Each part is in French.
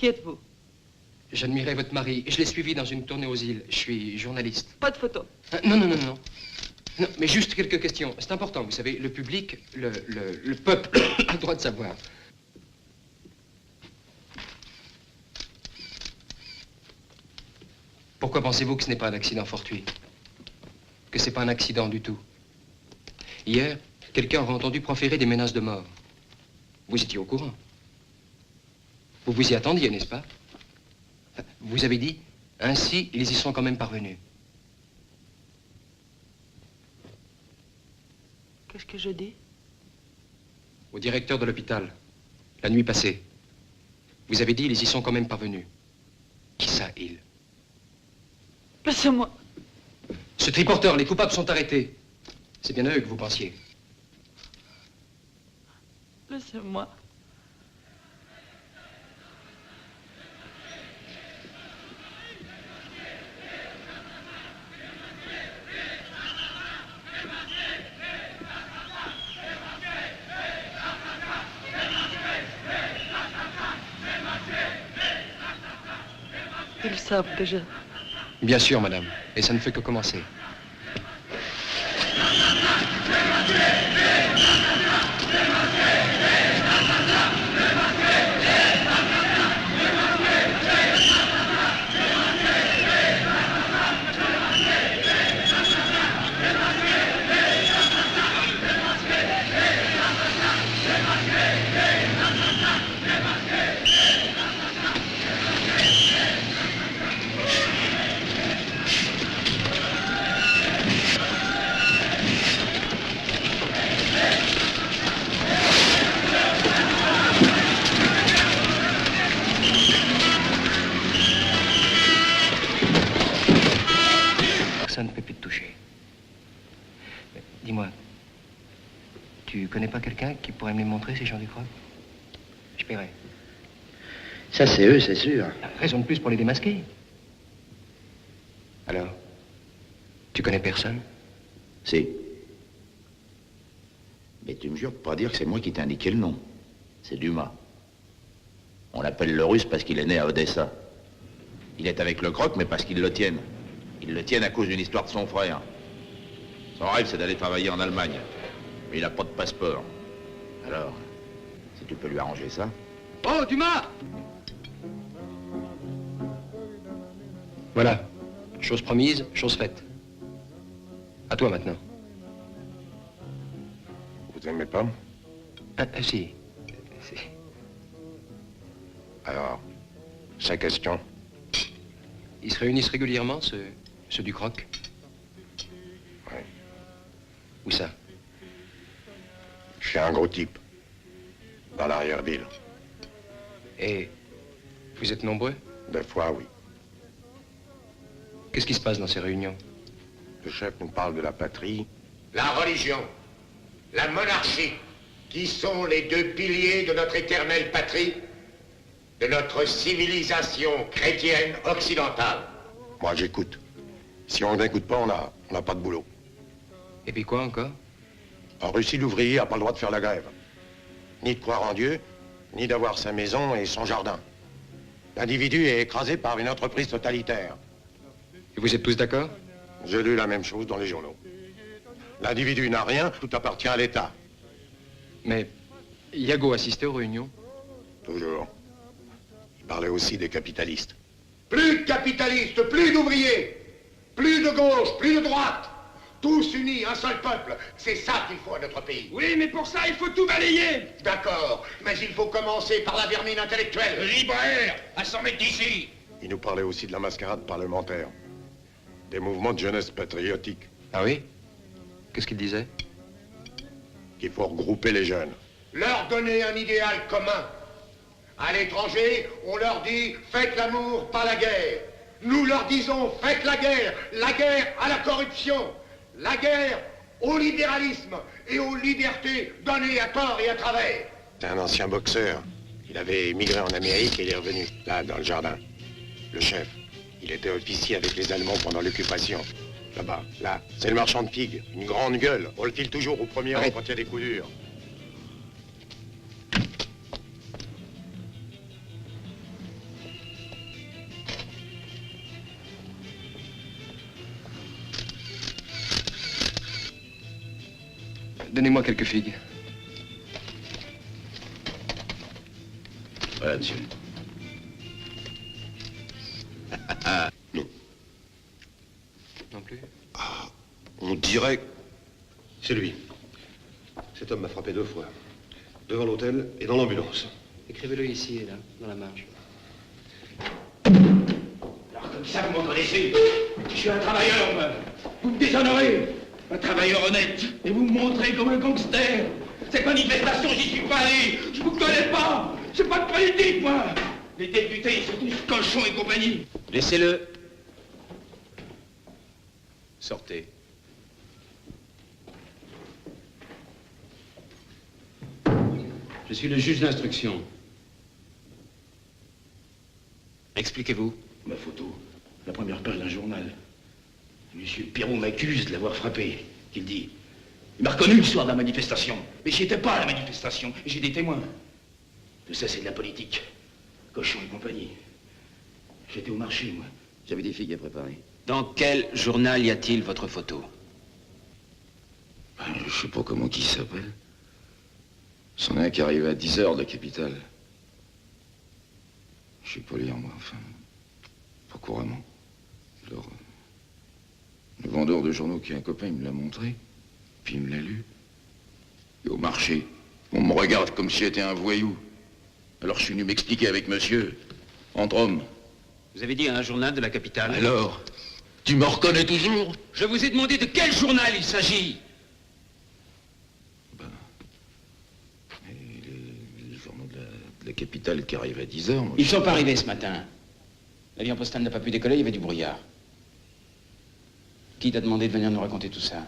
Qui êtes-vous? J'admirais votre mari. Je l'ai suivi dans une tournée aux îles. Je suis journaliste. Pas de photo. Non, non, non, non. Non, mais juste quelques questions. C'est important, vous savez, le public, le peuple a le droit de savoir. Pourquoi pensez-vous que ce n'est pas un accident fortuit? Que c'est pas un accident du tout? Hier, quelqu'un aurait entendu proférer des menaces de mort. Vous étiez au courant. Vous vous y attendiez, n'est-ce pas? Vous avez dit, ainsi, ils y sont quand même parvenus. Qu'est-ce que je dis? Au directeur de l'hôpital, la nuit passée, vous avez dit, ils y sont quand même parvenus. Qui ça, ils? Laissez-moi. Ce triporteur, les coupables sont arrêtés. C'est bien à eux que vous pensiez. Laissez-moi. Ils savent déjà. Bien sûr, madame. Et ça ne fait que commencer. Personne ne peut plus te toucher. Dis-moi, tu connais pas quelqu'un qui pourrait me les montrer, ces gens du croc? Je paierai. Ça, c'est eux, c'est sûr. Raison de plus pour les démasquer. Alors, tu connais personne? Si. Mais tu me jures de pas dire que c'est moi qui t'ai indiqué le nom. C'est Dumas. On l'appelle le Russe parce qu'il est né à Odessa. Il est avec le croc, mais parce qu'ils le tiennent. Ils le tiennent à cause d'une histoire de son frère. Son rêve, c'est d'aller travailler en Allemagne. Mais il n'a pas de passeport. Alors, si tu peux lui arranger ça. Oh, Dumas! Voilà. Chose promise, chose faite. À toi maintenant. Vous aimez pas? Si. Alors, sa question. Ils se réunissent régulièrement, ceux du croc? Oui. Où ça? Chez un gros type. Dans l'arrière-ville. Et vous êtes nombreux? Des fois, oui. Qu'est-ce qui se passe dans ces réunions? Le chef nous parle de la patrie. La religion, la monarchie, qui sont les deux piliers de notre éternelle patrie, de notre civilisation chrétienne occidentale. Moi, j'écoute. Si on n'écoute pas, on n'a pas de boulot. Et puis quoi encore? En Russie, l'ouvrier n'a pas le droit de faire la grève. Ni de croire en Dieu, ni d'avoir sa maison et son jardin. L'individu est écrasé par une entreprise totalitaire. Et vous êtes tous d'accord? J'ai lu la même chose dans les journaux. L'individu n'a rien, tout appartient à l'État. Mais Yago assistait aux réunions? Toujours. Il parlait aussi des capitalistes. Plus de capitalistes, plus d'ouvriers, plus de gauche, plus de droite. Tous unis, un seul peuple. C'est ça qu'il faut à notre pays. Oui, mais pour ça, il faut tout balayer. D'accord, mais il faut commencer par la vermine intellectuelle. Libraire, à 100 mètres d'ici. Il nous parlait aussi de la mascarade parlementaire. Des mouvements de jeunesse patriotique. Ah oui? Qu'est-ce qu'il disait? Qu'il faut regrouper les jeunes. Leur donner un idéal commun. À l'étranger, on leur dit « faites l'amour, pas la guerre ». Nous leur disons « faites la guerre à la corruption, la guerre au libéralisme et aux libertés données à tort et à travers ». C'est un ancien boxeur. Il avait émigré en Amérique et il est revenu, là, dans le jardin. Le chef, il était officier avec les Allemands pendant l'occupation. Là-bas, là, c'est le marchand de figues. Une grande gueule. On le file toujours au premier rang quand il y a des coups durs. Donnez-moi quelques figues. Voilà, monsieur. Non. Non plus. On dirait... C'est lui. Cet homme m'a frappé 2 fois. Devant l'hôtel et dans l'ambulance. Écrivez-le ici et là, dans la marge. Alors comme ça, vous me connaissez. Je suis un travailleur, moi. Vous me déshonorez. Un travailleur honnête. Et vous me montrez comme un gangster. Cette manifestation, j'y suis pas allé. Je vous connais pas. C'est pas de politique, moi. Les députés, ils sont tous cochons et compagnie. Laissez-le. Sortez. Je suis le juge d'instruction. Expliquez-vous. Ma photo, la première page d'un journal. Monsieur Pirot m'accuse de l'avoir frappé. Il dit. Il m'a reconnu le soir de la manifestation. Mais j'y étais pas à la manifestation. Et j'ai des témoins. Tout ça, c'est de la politique. Cochon et compagnie. J'étais au marché, moi. J'avais des figues à préparer. Dans quel journal y a-t-il votre photo? Je sais pas comment qui s'appelle. C'en est un qui arrive à 10h de la capitale. Je sais pas lire, moi, enfin... Pas couramment. Alors... Le vendeur de journaux qui est un copain, il me l'a montré. Puis il me l'a lu. Et au marché, on me regarde comme si j'étais un voyou. Alors je suis venu m'expliquer avec monsieur. Entre hommes. Vous avez dit un journal de la capitale. Alors, tu me reconnais toujours? Je vous ai demandé de quel journal il s'agit. Les journaux de la capitale qui arrivent à 10h. Moi, Ils ne sont pas arrivés ce matin. L'avion postal n'a pas pu décoller, il y avait du brouillard. Qui t'a demandé de venir nous raconter tout ça?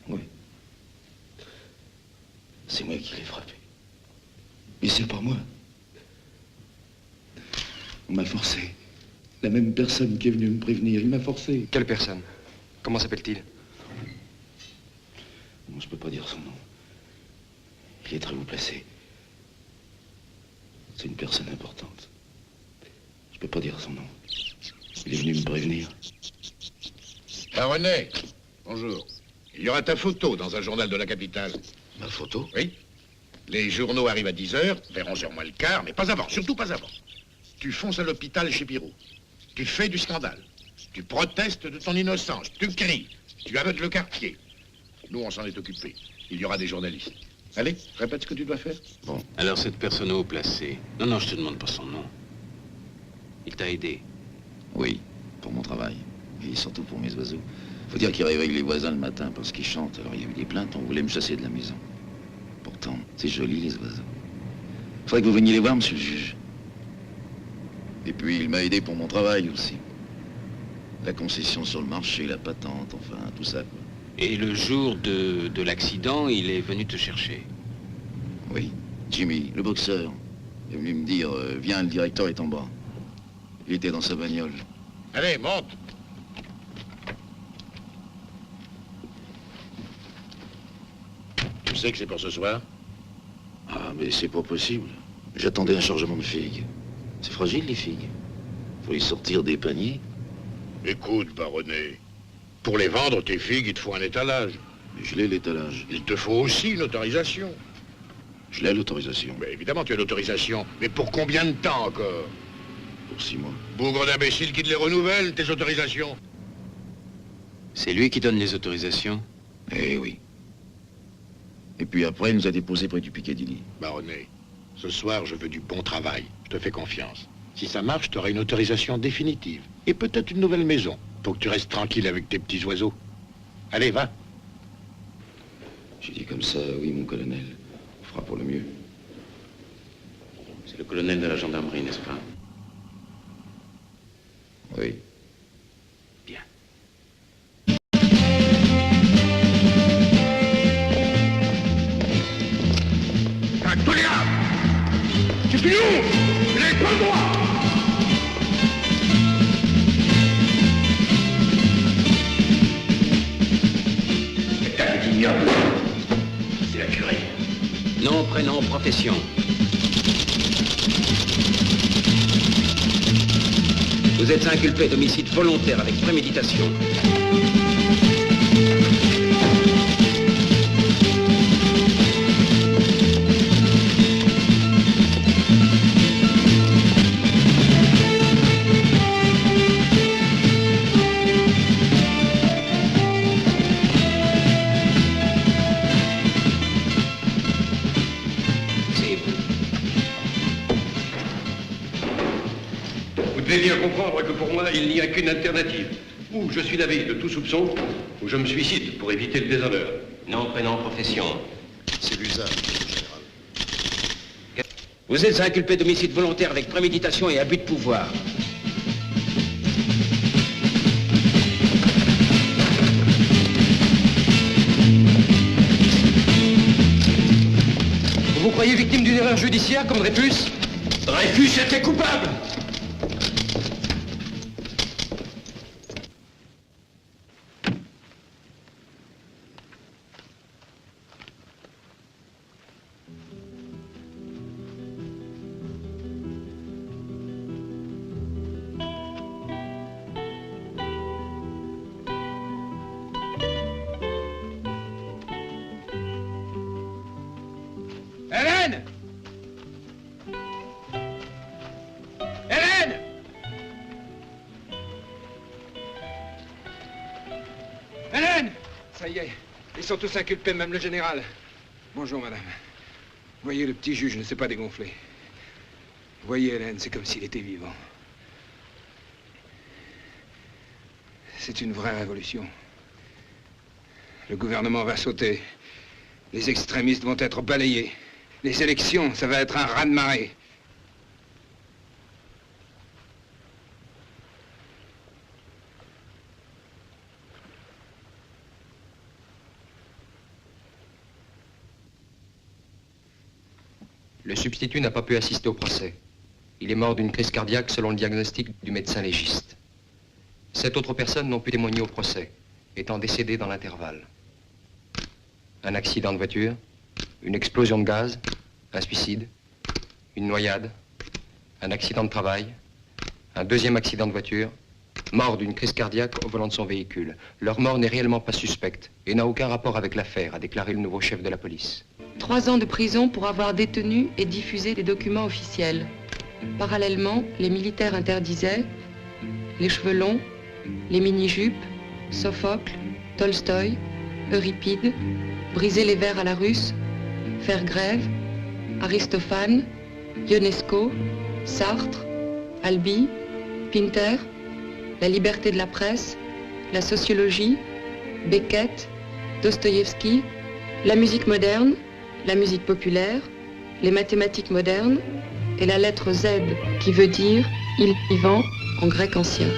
Oui. C'est moi qui l'ai frappé. Mais c'est pas moi. On m'a forcé. La même personne qui est venue me prévenir, il m'a forcé. Quelle personne? Comment s'appelle-t-il? Non, je peux pas dire son nom. Il est très haut placé. C'est une personne importante. Je peux pas dire son nom. Il est venu me prévenir. Ah, René, bonjour. Il y aura ta photo dans un journal de la capitale. Ma photo? Oui. Les journaux arrivent à 10h, vers 11h moins le quart, mais pas avant, surtout pas avant. Tu fonces à l'hôpital chez Pirot. Tu fais du scandale. Tu protestes de ton innocence. Tu cries. Tu aveugles le quartier. Nous, on s'en est occupés. Il y aura des journalistes. Allez, répète ce que tu dois faire. Bon. Alors cette personne haut placée. Non, je te demande pas son nom. Il t'a aidé. Oui, pour mon travail. Et surtout pour mes oiseaux. Faut dire qu'ils réveillent les voisins le matin parce qu'ils chantent. Alors il y a eu des plaintes, on voulait me chasser de la maison. Pourtant, c'est joli les oiseaux. Faudrait que vous veniez les voir, monsieur le juge. Et puis il m'a aidé pour mon travail aussi. La concession sur le marché, la patente, enfin, tout ça, quoi. Et le jour de l'accident, il est venu te chercher. Oui, Jimmy, le boxeur, est venu me dire, viens, le directeur est en bas. Il était dans sa bagnole. Allez, monte. Tu sais que c'est pour ce soir? Ah, mais c'est pas possible. J'attendais un chargement de figues. C'est fragile, les figues. Faut les sortir des paniers. Écoute, baronnet. Pour les vendre, tes figues, il te faut un étalage. Mais je l'ai, l'étalage. Il te faut aussi une autorisation. Je l'ai, l'autorisation. Mais évidemment, tu as l'autorisation. Mais pour combien de temps encore? Pour 6 mois. Bougre d'imbécile qui te les renouvelle, tes autorisations. C'est lui qui donne les autorisations? Eh oui. Et puis après, il nous a déposés près du Piccadilly. Baronnet, ce soir, je veux du bon travail. Je te fais confiance. Si ça marche, tu auras une autorisation définitive. Et peut-être une nouvelle maison, pour que tu restes tranquille avec tes petits oiseaux. Allez, va. J'ai dit comme ça, oui, mon colonel. On fera pour le mieux. C'est le colonel de la gendarmerie, n'est-ce pas? Oui. Bien. Toi, les gars! C'est fini! Vous n'avez pas le droit! Putain, ignoble! Nom, prénom, profession. Vous êtes inculpé d'homicide volontaire avec préméditation. Vous devez bien comprendre que pour moi, il n'y a qu'une alternative. Ou je suis lavé de tout soupçon, ou je me suicide pour éviter le déshonneur. Nom, prénom, profession. C'est l'usage, général. Vous êtes inculpé d'homicide volontaire avec préméditation et abus de pouvoir. Vous vous croyez victime d'une erreur judiciaire comme Dreyfus? Dreyfus était coupable. Hélène! Hélène! Hélène! Ça y est, ils sont tous inculpés, même le général. Bonjour, madame. Voyez, le petit juge ne s'est pas dégonflé. Voyez, Hélène, c'est comme s'il était vivant. C'est une vraie révolution. Le gouvernement va sauter. Les extrémistes vont être balayés. Les élections, ça va être un raz-de-marée. Le substitut n'a pas pu assister au procès. Il est mort d'une crise cardiaque selon le diagnostic du médecin légiste. 7 autres personnes n'ont pu témoigner au procès, étant décédées dans l'intervalle. Un accident de voiture, une explosion de gaz, un suicide, une noyade, un accident de travail, un deuxième accident de voiture, mort d'une crise cardiaque au volant de son véhicule. Leur mort n'est réellement pas suspecte et n'a aucun rapport avec l'affaire, a déclaré le nouveau chef de la police. 3 ans de prison pour avoir détenu et diffusé des documents officiels. Parallèlement, les militaires interdisaient les cheveux longs, les mini-jupes, Sophocle, Tolstoï, Euripide, briser les verres à la russe, faire grève, Aristophane, Ionesco, Sartre, Albi, Pinter, la liberté de la presse, la sociologie, Beckett, Dostoïevski, la musique moderne, la musique populaire, les mathématiques modernes et la lettre Z qui veut dire « il vivant » en grec ancien.